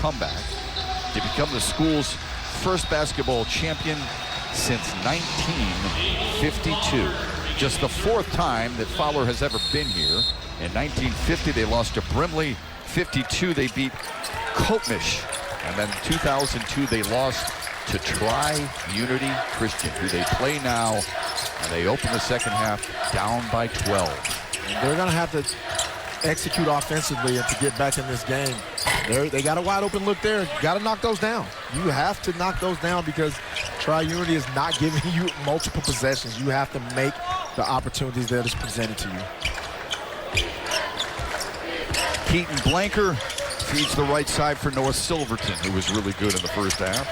comeback to become the school's first basketball champion since 1952. Just the 4th time that Fowler has ever been here. In 1950, they lost to Brimley. 52, they beat Kopmish. And then 2002, they lost to Tri-Unity Christian, who they play now. And they open the second half down by 12. They're going to have to execute offensively and to get back in this game. They got a wide open look there. Got to knock those down. You have to knock those down because Tri-Unity is not giving you multiple possessions. You have to make the opportunities that is presented to you. Keaton Blanker feeds the right side for Noah Silverton, who was really good in the first half.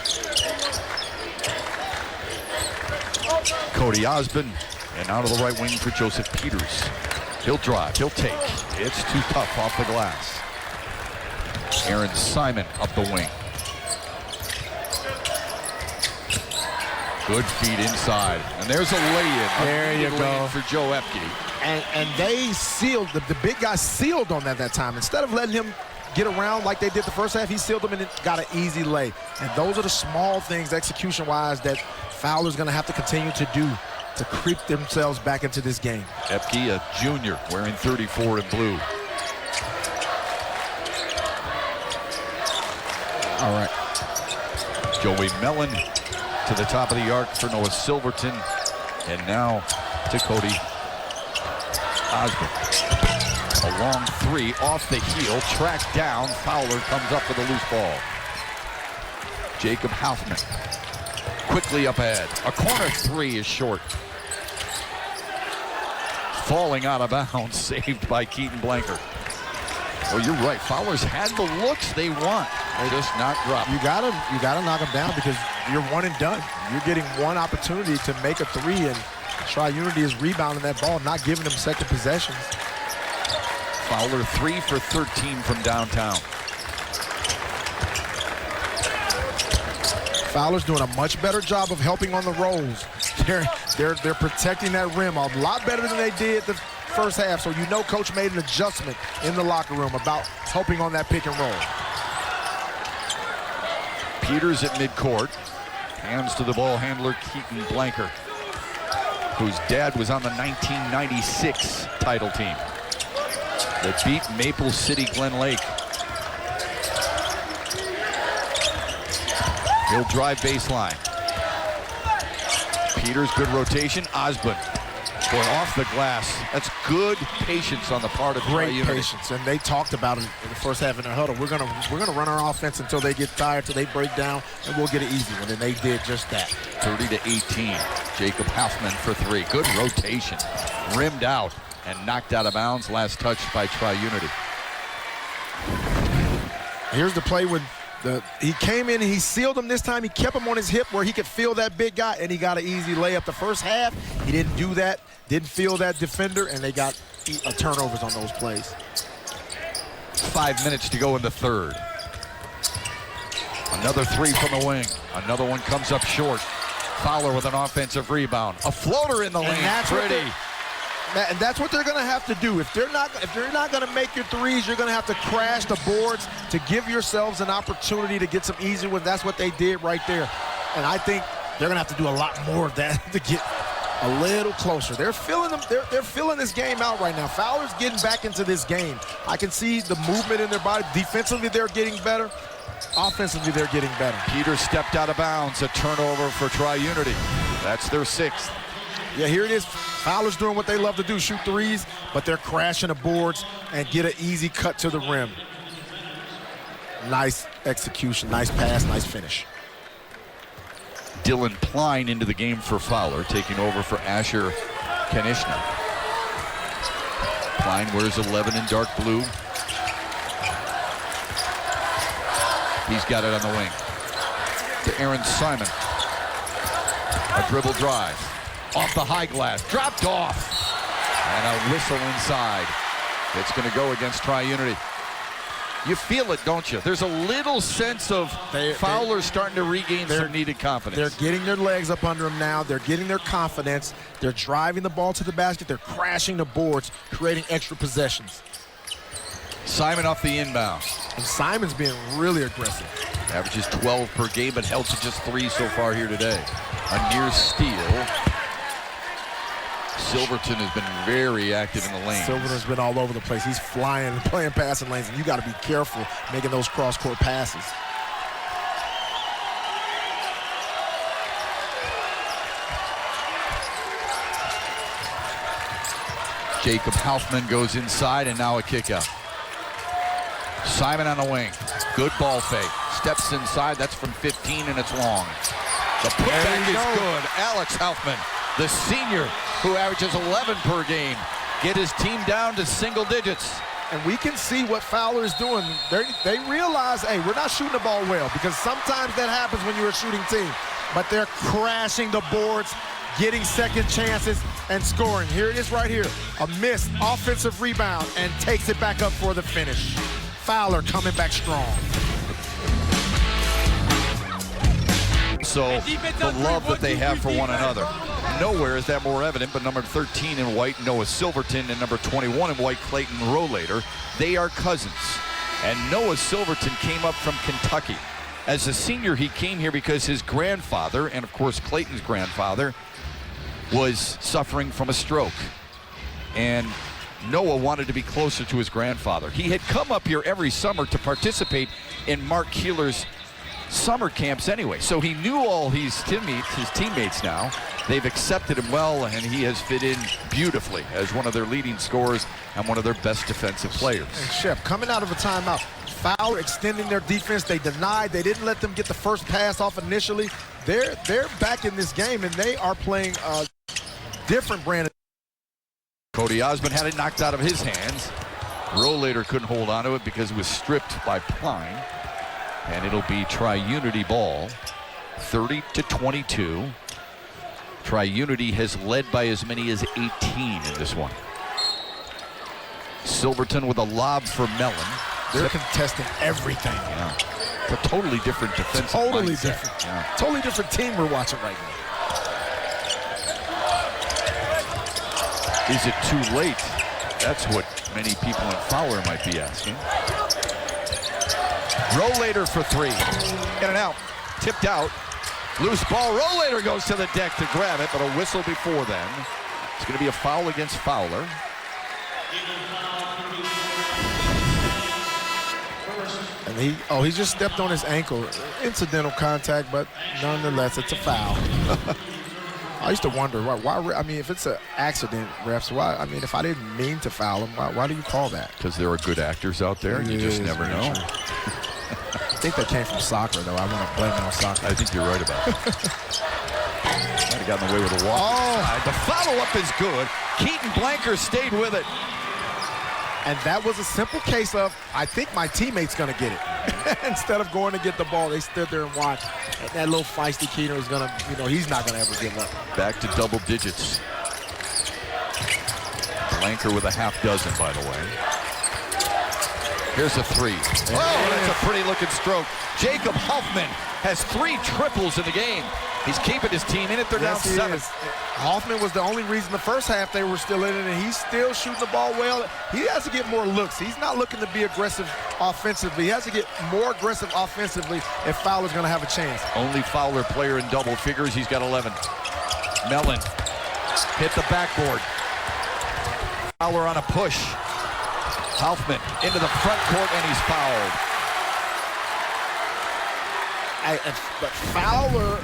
Cody Osborne, and out of the right wing for Joseph Peters. He'll drive, he'll take. It's too tough off the glass. Aaron Simon up the wing. Good feed inside, and there's a lay-in. There you go. For Joe Epke. And they sealed, the big guy sealed on that time. Instead of letting him get around like they did the first half, he sealed them and got an easy lay. And those are the small things, execution-wise, that Fowler's going to have to continue to do to creep themselves back into this game. Epke, a junior, wearing 34 in blue. All right. Joey Mellon to the top of the arc for Noah Silverton. And now to Cody Osborne. A long 3 off the heel, tracked down. Fowler comes up with a loose ball. Jacob Hoffman quickly up ahead. A corner 3 is short. Falling out of bounds, saved by Keaton Blanker. Well, you're right. Fowler's had the looks they want. They just not drop. You gotta knock them down because you're one and done. You're getting one opportunity to make a 3, and Tri-Unity is rebounding that ball, not giving them second possessions. Fowler 3 for 13 from downtown. Fowler's doing a much better job of helping on the rolls. They're protecting that rim a lot better than they did the first half. So you know Coach made an adjustment in the locker room about helping on that pick and roll. Peters at midcourt. Hands to the ball handler, Keaton Blanker, whose dad was on the 1996 title team that beat Maple City Glen Lake. He'll drive baseline. Peters, good rotation. Osborne going off the glass. That's good patience on the part of Great patience, and they talked about it in the first half in their huddle. We're gonna run our offense until they get tired, till they break down, and we'll get an easy one. And they did just that. 30-18. Jacob Hoffman for 3. Good rotation. Rimmed out and knocked out of bounds. Last touch by Tri-Unity. Here's the play with he came in and he sealed him this time. He kept him on his hip where he could feel that big guy, and he got an easy layup. The first half, he didn't do that, didn't feel that defender, and they got turnovers on those plays. 5 minutes to go in the third. Another 3 from the wing. Another one comes up short. Fowler with an offensive rebound. A floater in the lane. Pretty. And that's what they're going to have to do. If they're not going to make your threes, you're going to have to crash the boards to give yourselves an opportunity to get some easy ones. That's what they did right there. And I think they're going to have to do a lot more of that to get a little closer. They're filling them. They're filling this game out right now. Fowler's getting back into this game. I can see the movement in their body. Defensively, they're getting better. Offensively, they're getting better. Peters stepped out of bounds. A turnover for Tri-Unity. That's their 6th. Yeah, here it is. Fowler's doing what they love to do, shoot threes, but they're crashing the boards and get an easy cut to the rim. Nice execution, nice pass, nice finish. Dylan Pline into the game for Fowler, taking over for Asher Kanishna. Pline wears 11 in dark blue. He's got it on the wing. To Aaron Simon. A dribble drive. Off the high glass, dropped off. And a whistle inside. It's going to go against Tri-Unity. You feel it, don't you? There's a little sense of Fowler starting to regain some needed confidence. They're getting their legs up under them now. They're getting their confidence. They're driving the ball to the basket. They're crashing the boards, creating extra possessions. Simon off the inbound. And Simon's being really aggressive. Averages 12 per game, but held to just 3 so far here today. A near steal. Silverton has been very active in the lane. Silverton's been all over the place. He's flying and playing passing lanes, and you got to be careful making those cross-court passes. Jacob Hoffman goes inside, and now a kick out. Simon on the wing. Good ball fake. Steps inside. That's from 15, and it's long. The putback is good. Alex Hoffman, the senior who averages 11 per game, get his team down to single digits. And we can see what Fowler is doing. They realize, hey, we're not shooting the ball well, because sometimes that happens when you're a shooting team. But they're crashing the boards, getting second chances, and scoring. Here it is right here. A missed offensive rebound, and takes it back up for the finish. Fowler coming back strong. So the love that they have for one another. Nowhere is that more evident, but number 13 in white, Noah Silverton, and number 21 in white, Clayton Rollator. They are cousins. And Noah Silverton came up from Kentucky. As a senior, he came here because his grandfather, and of course Clayton's grandfather, was suffering from a stroke. And Noah wanted to be closer to his grandfather. He had come up here every summer to participate in Mark Keeler's summer camps anyway. So he knew all his teammates now. They've accepted him well, and he has fit in beautifully as one of their leading scorers and one of their best defensive players. And Shep, coming out of a timeout, Fowler extending their defense. They denied. They didn't let them get the first pass off initially. They're back in this game, and they are playing a different brand of. Cody Osmond had it knocked out of his hands. Rollator couldn't hold on to it because it was stripped by Pline. And it'll be Tri-Unity ball, 30-22. Tri-Unity has led by as many as 18 in this one. Silverton with a lob for Mellon. They're contesting everything. Yeah. It's a totally different defensive Totally mindset. different. Yeah. Totally different team we're watching right now. Is it too late? That's what many people in Fowler might be asking. Rollator for 3. In and out. Tipped out. Loose ball. Rollator goes to the deck to grab it, but a whistle before then. It's going to be a foul against Fowler. And he just stepped on his ankle. Incidental contact, but nonetheless, it's a foul. I used to wonder why. I mean, if it's an accident, refs, why? I mean, if I didn't mean to foul him, why do you call that? Because there are good actors out there, and you just never know. I think that came from soccer, though. I want to blame it on soccer. I think you're right about it. Might have gotten away with a walk. Oh, the follow-up is good. Keaton Blanker stayed with it. And that was a simple case of, I think my teammate's going to get it. Instead of going to get the ball, they stood there and watched. And that little feisty Keaton is going to, he's not going to ever give up. Back to double digits. Blanker with a half dozen, by the way. Here's a 3. Oh, that's a pretty looking stroke. Jacob Hoffman has 3 triples in the game. He's keeping his team in it. They're down 7. Hoffman was the only reason the first half they were still in it, and he's still shooting the ball well. He has to get more looks. He's not looking to be aggressive offensively. He has to get more aggressive offensively if Fowler's going to have a chance. Only Fowler player in double figures. He's got 11. Mellon hit the backboard. Fowler on a push. Hoffman into the front court, and he's fouled. But Fowler,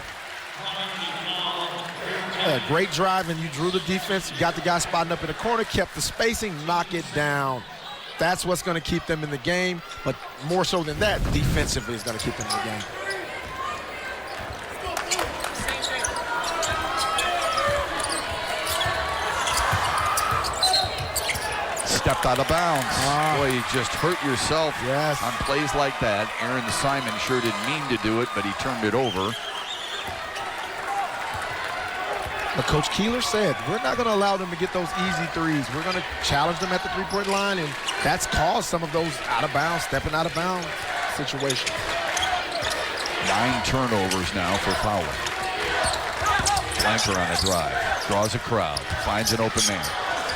great drive, and you drew the defense. You got the guy spotting up in the corner, kept the spacing, knock it down. That's what's going to keep them in the game. But more so than that, defensively is going to keep them in the game. Stepped out of bounds. Boy, you just hurt yourself on plays like that. Aaron Simon sure didn't mean to do it, but he turned it over. But Coach Keeler said, we're not going to allow them to get those easy threes. We're going to challenge them at the three-point line, and that's caused some of those out-of-bounds, stepping out of bounds situations. 9 turnovers now for Fowler. Blanker on a drive. Draws a crowd. Finds an open man.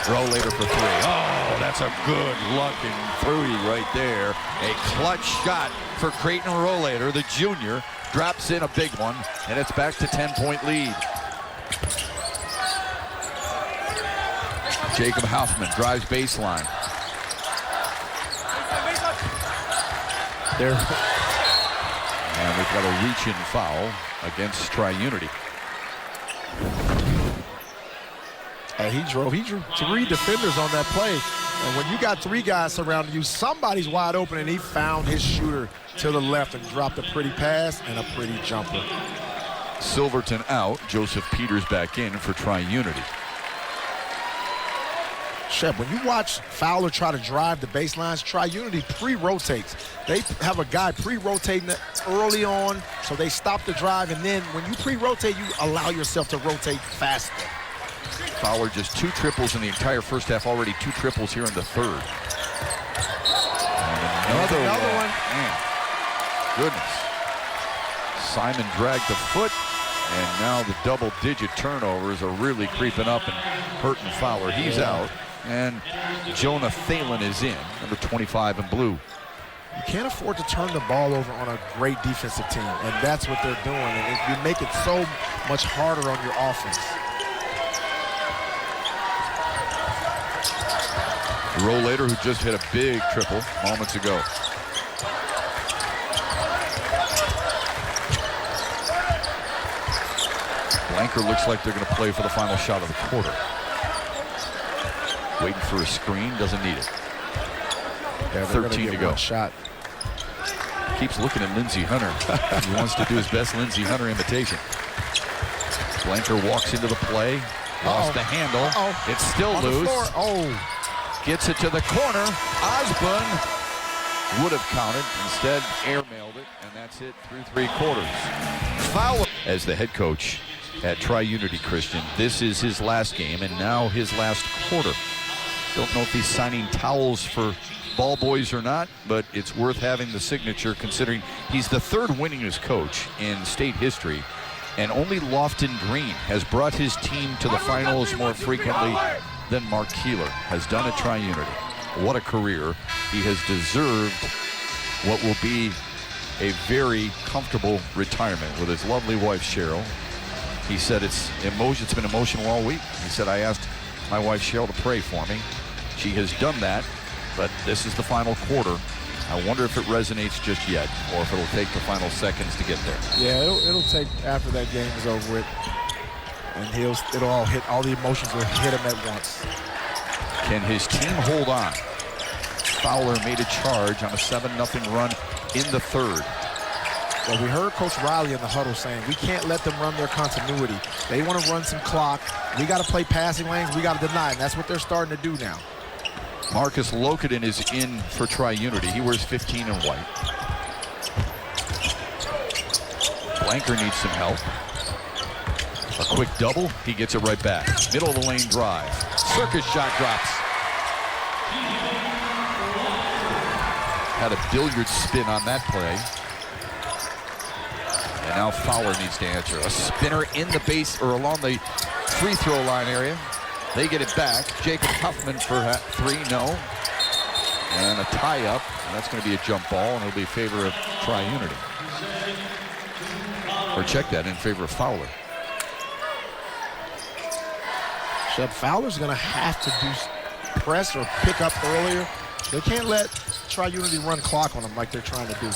Rollator for three. Oh, that's a good looking three right there. A clutch shot for Creighton Rollator, the junior. Drops in a big one, and it's back to 10-point lead. Jacob Hoffman drives baseline. There. And we've got a reach-in foul against Tri-Unity. And he drew 3 defenders on that play. And when you got 3 guys surrounding you, somebody's wide open, and he found his shooter to the left and dropped a pretty pass and a pretty jumper. Silverton out. Joseph Peters back in for Tri-Unity. Shep, when you watch Fowler try to drive the baselines, Tri-Unity pre-rotates. They have a guy pre-rotating early on, so they stop the drive, and then when you pre-rotate, you allow yourself to rotate faster. Fowler just 2 triples in the entire first half, already 2 triples here in the third. And another one. Man, goodness. Simon dragged the foot, and now the double-digit turnovers are really creeping up and hurting Fowler. He's out. And Jonah Thalen is in, number 25 in blue. You can't afford to turn the ball over on a great defensive team, and that's what they're doing. And you make it so much harder on your offense. Rollator, who just hit a big triple moments ago. Blanker looks like they're going to play for the final shot of the quarter. Waiting for a screen, doesn't need it. Yeah, 13 to go. Shot. Keeps looking at Lindsey Hunter. He wants to do his best Lindsey Hunter imitation. Blanker walks into the play. Lost the handle. It's still loose. Gets it to the corner. Osborne would have counted. Instead, airmailed it, and that's it through 3 quarters. Fowler, as the head coach at Tri-Unity Christian, this is his last game, and now his last quarter. Don't know if he's signing towels for ball boys or not, but it's worth having the signature considering he's the 3rd winningest coach in state history, and only Lofton Green has brought his team to the finals more frequently than Mark Keeler has done at Tri-Unity. What a career. He has deserved what will be a very comfortable retirement with his lovely wife, Cheryl. He said it's been emotional all week. He said, I asked my wife, Cheryl, to pray for me. She has done that, but this is the final quarter. I wonder if it resonates just yet, or if it'll take the final seconds to get there. Yeah, it'll take after that game is over with, and all the emotions will hit him at once. Can his team hold on? Fowler made a charge on a 7-0 run in the third. Well, we heard Coach Riley in the huddle saying we can't let them run their continuity. They want to run some clock. We got to play passing lanes. We got to deny, and that's what they're starting to do now. Marcus Lokedin is in for Tri-Unity. He wears 15 in white. Blanker needs some help. A quick double. He gets it right back. Middle of the lane drive. Circus shot drops. Had a billiard spin on that play. And now Fowler needs to answer. A spinner in the base or along the free throw line area. They get it back. Jacob Huffman for 3, no. And a tie-up. And that's going to be a jump ball, and it'll be in favor of Tri-Unity. Or check that, in favor of Fowler. Shep, Fowler's going to have to do press or pick up earlier. They can't let Tri-Unity run clock on them like they're trying to do.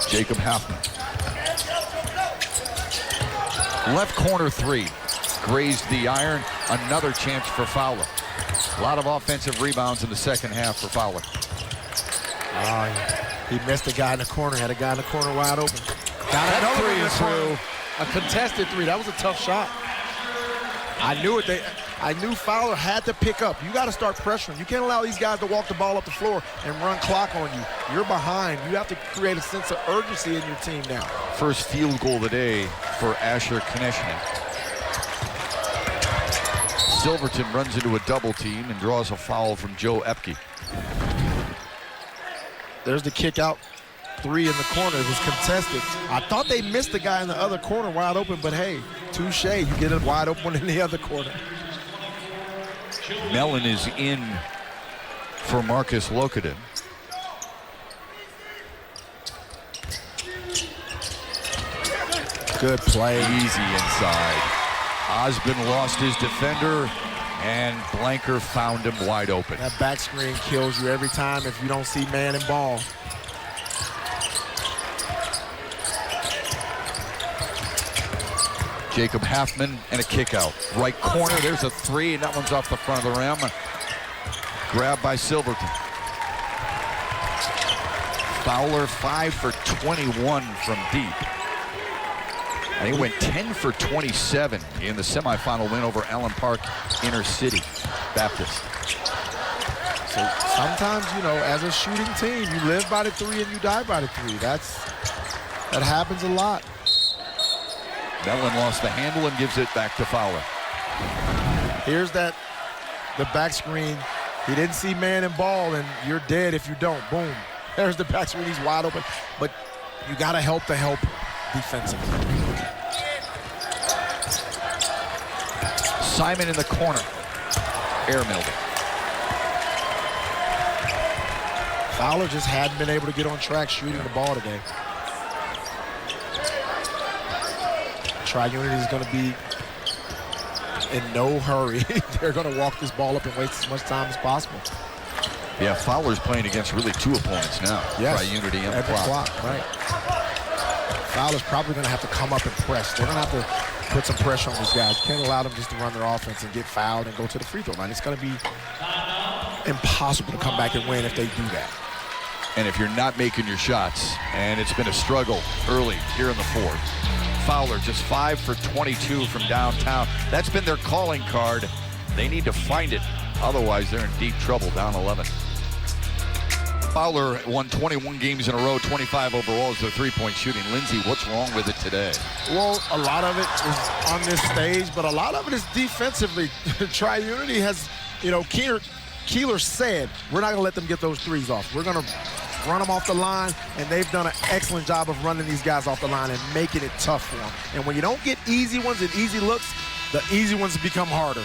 Jacob Hoffman. Left corner 3. Grazed the iron. Another chance for Fowler. A lot of offensive rebounds in the second half for Fowler. He missed a guy in the corner. Had a guy in the corner wide open. Got that 3 is through. A contested 3. That was a tough shot. I knew it. I knew Fowler had to pick up. You got to start pressuring. You can't allow these guys to walk the ball up the floor and run clock on you. You're behind. You have to create a sense of urgency in your team now. First field goal of the day for Asher Konechny. Silverton runs into a double team and draws a foul from Joe Epke. There's the kick out 3 in the corner. It was contested. I thought they missed the guy in the other corner wide open, but hey, 2 touche. You get it wide open in the other corner. Mellon is in for Marcus Locaden. Good play. Easy inside. Osborne lost his defender, and Blanker found him wide open. That back screen kills you every time if you don't see man and ball. Jacob Halfman and a kick out. Right corner, there's a three, and that one's off the front of the rim. Grabbed by Silverton. Fowler 5 for 21 from deep. And he went 10 for 27 in the semifinal win over Allen Park Inner City Baptist. So sometimes, you know, as a shooting team, you live by the three and you die by the three. That happens a lot. Mellon lost the handle and gives it back to Fowler. Here's the back screen. He didn't see man and ball, and you're dead if you don't. Boom. There's the back screen. He's wide open. But you got to help the helper defensively. Simon in the corner. Airmailed it. Fowler just hadn't been able to get on track shooting the ball today. Tri-Unity is going to be in no hurry. They're going to walk this ball up and waste as much time as possible. Yeah, Fowler's playing against really two opponents now. Yes. Tri-Unity and the clock. Right. Fowler's probably going to have to come up and press. They're going to have to put some pressure on these guys. You can't allow them just to run their offense and get fouled and go to the free throw line. It's going to be impossible to come back and win if they do that. And if you're not making your shots, and it's been a struggle early here in the fourth. Fowler just 5 for 22 from downtown. That's been their calling card. They need to find it. Otherwise, they're in deep trouble, down 11. Fowler won 21 games in a row, 25 overall as their three-point shooting. Lindsay, what's wrong with it today? Well, a lot of it is on this stage, but a lot of it is defensively. Tri-Unity has, you know, Keeler said, we're not going to let them get those threes off. We're going to run them off the line, and they've done an excellent job of running these guys off the line and making it tough for them. And when you don't get easy ones and easy looks, the easy ones become harder.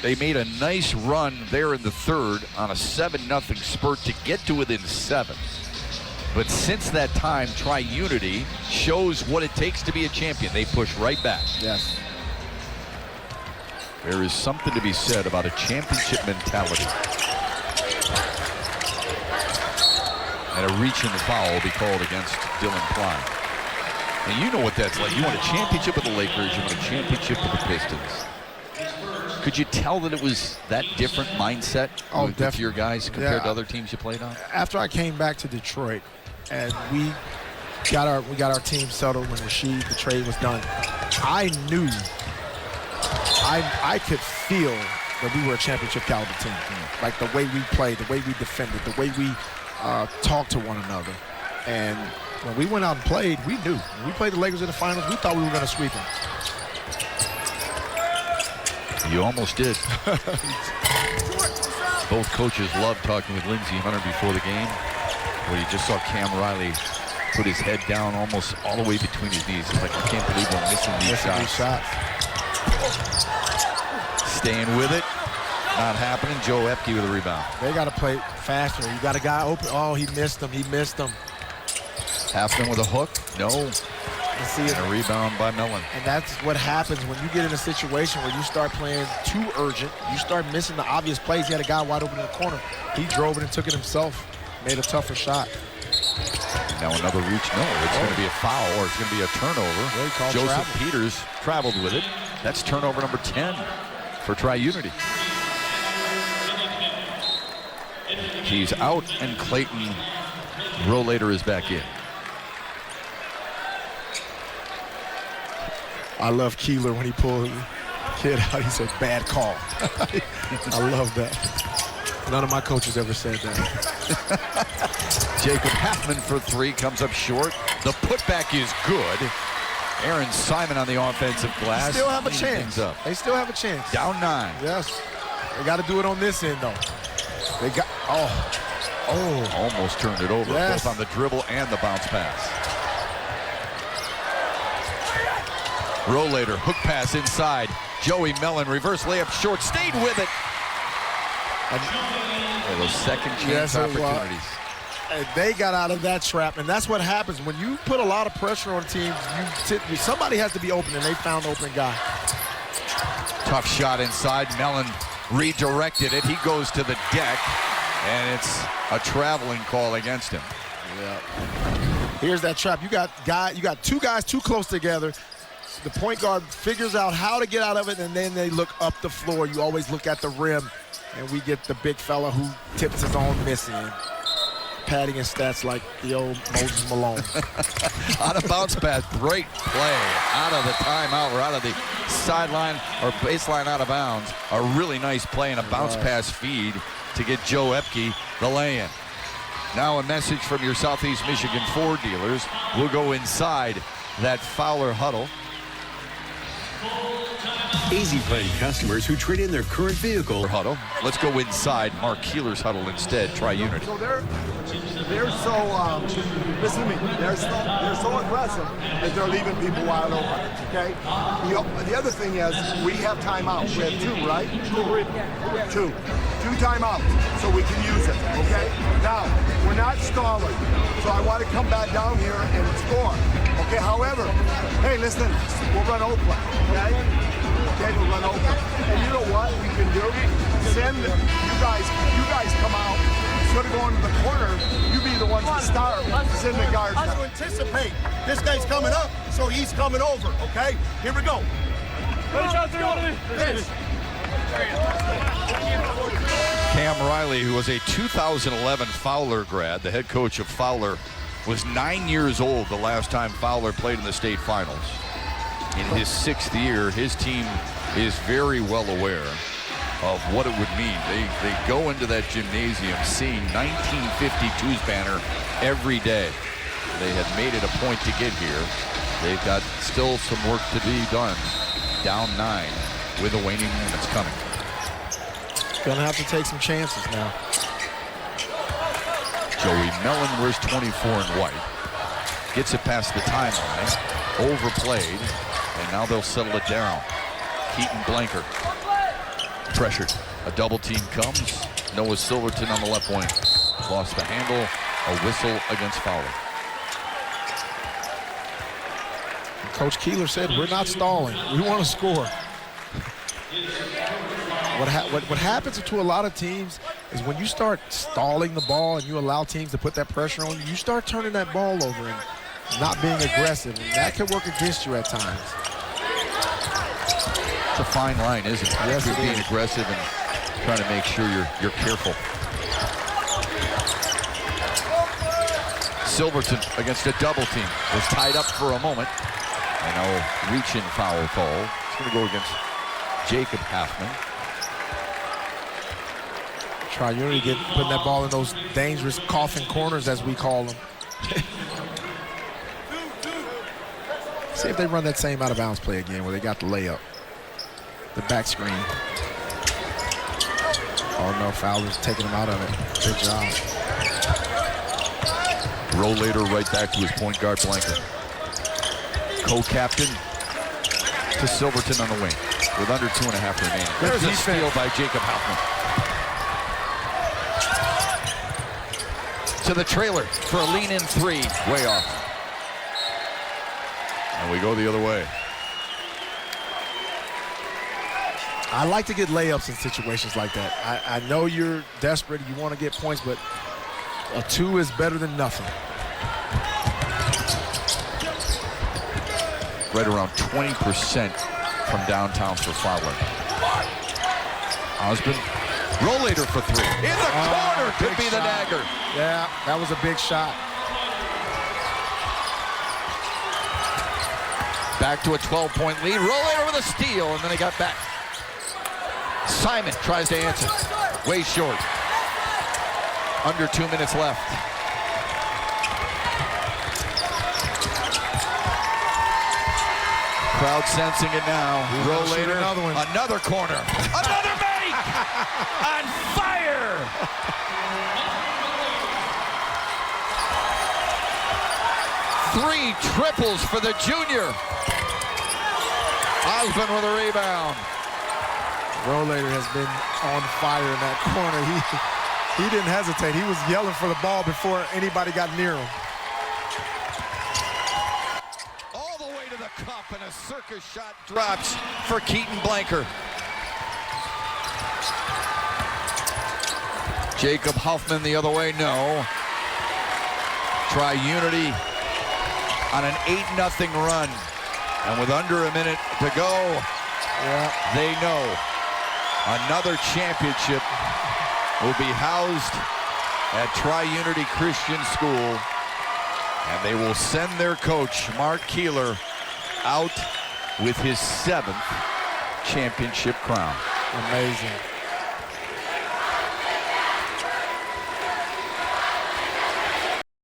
They made a nice run there in the third on a 7-0 spurt to get to within 7. But since that time, Tri-Unity shows what it takes to be a champion. They push right back. Yes. There is something to be said about a championship mentality. And a reach in the foul will be called against Dylan Klein. And you know what that's like. You want a championship with the Lakers. You want a championship with the Pistons. Could you tell that it was that different mindset with your guys compared to other teams you played on? After I came back to Detroit and we got our team settled when the trade was done, I knew, I could feel that we were a championship caliber team. Like the way we played, the way we defended, the way we talked to one another. And when we went out and played, we knew. When we played the Lakers in the finals, we thought we were going to sweep them. You almost did. Both coaches loved talking with Lindsey Hunter before the game, where you just saw Cam Riley put his head down almost all the way between his knees. It's like, I can't believe we're missing these shots. Staying with it. Not happening. Joe Epke with a rebound. They got to play faster. You got a guy open. Oh, he missed him. He missed him. Halfman with a hook. No. See it. And a rebound by Mellon. And that's what happens when you get in a situation where you start playing too urgent. You start missing the obvious plays. He had a guy wide open in the corner. He drove it and took it himself. Made a tougher shot. Now another reach. No, it's going to be a foul or it's going to be a turnover. Joseph Peters traveled with it. That's turnover number 10 for Tri-Unity. He's out and Clayton Rollator is back in. I love Keeler when he pulled the kid out. He said, bad call. I love that. None of my coaches ever said that. Jacob Halfman for three comes up short. The putback is good. Aaron Simon on the offensive glass. They still have a chance. They still have a chance. Down 9. Yes. They got to do it on this end, though. They got, almost turned it over, both on the dribble and the bounce pass. Rollator, hook pass inside. Joey Mellon, reverse layup short, stayed with it. And those second chance opportunities. They got out of that trap, and that's what happens when you put a lot of pressure on teams. Somebody has to be open, and they found the open guy. Tough shot inside. Mellon redirected it. He goes to the deck, and it's a traveling call against him. Yeah. Here's that trap. You got two guys too close together. The point guard figures out how to get out of it, and then they look up the floor. You always look at the rim, and we get the big fella who tips his own miss in. Padding his stats like the old Moses Malone. On a bounce pass, great play. Out of the timeout, or out of the sideline or baseline out of bounds. A really nice play and a bounce pass feed to get Joe Epke the lay-in. Now a message from your Southeast Michigan Ford dealers. We'll go inside that Fowler huddle. Easy Plan customers who trade in their current vehicle. Huddle. Let's go inside Mark Keeler's huddle instead. Try Unity. So they're so listen to me. They're so aggressive that they're leaving people wide open. Okay. The other thing is we have timeouts. We have two, right? Two timeouts, so we can use it. Okay. Now we're not stalling, so I want to come back down here and score. Okay. However, hey, listen, we'll run Oakland. Okay. Okay, we'll run Oakland. And you know what we can do? Send you guys come out. Instead of going to the corner, you be the ones to start. Send the guards down. To anticipate. This guy's coming up, so he's coming over, okay? Here we go. Cam Riley, who was a 2011 Fowler grad, the head coach of Fowler, was 9 years old the last time Fowler played in the state finals. In his 6th year, his team is very well aware of what it would mean. They go into that gymnasium seeing 1952's banner every day. They had made it a point to get here. They've got still some work to be done. Down 9 with the waning minutes coming. Gonna have to take some chances now. Joey Mellon wears 24 in white. Gets it past the timeline. Overplayed. And now they'll settle it down. Keaton Blanker. Pressured. A double team comes. Noah Silverton on the left wing. Lost the handle. A whistle against Fowler. Coach Keeler said, we're not stalling. We want to score. What happens to a lot of teams is when you start stalling the ball and you allow teams to put that pressure on you, you start turning that ball over and not being aggressive. And that can work against you at times. It's a fine line, isn't it? Yes, you're being aggressive and trying to make sure you're careful. Silverton against a double team. Was tied up for a moment. And now reach-in foul call. It's going to go against Jacob Halfman. Try Unity putting that ball in those dangerous coffin corners, as we call them. See if they run that same out-of-bounds play again where they got the layup. The back screen. Oh, no, Fowler's taking him out of it. Good job. Rollator right back to his point guard Blanker. Co-captain to Silverton on the wing with under 2.5 remaining. There's a steal by Jacob Halfman. To the trailer for a lean-in 3. Way off. And we go the other way. I like to get layups in situations like that. I know you're desperate, you want to get points, but a 2 is better than nothing. Right around 20% from downtown for Fowler. Osborne. Rollator for 3. In the corner could be the dagger. Yeah, that was a big shot. Back to a 12-point lead. Rollator with a steal, and then he got back. Simon tries to answer. Way short. Under 2 minutes left. Crowd sensing it now. Rollator, another one. Another corner. Another make! On fire! Three triples for the junior. Osmond with a rebound. Rollator has been on fire in that corner. He didn't hesitate. He was yelling for the ball before anybody got near him. All the way to the cup, and a circus shot drops for Keaton Blanker. Jacob Huffman the other way, no. Tri-Unity on an 8-0 run. And with under a minute to go, they know another championship will be housed at Tri-Unity Christian School. And they will send their coach, Mark Keeler, out with his 7th championship crown. Amazing.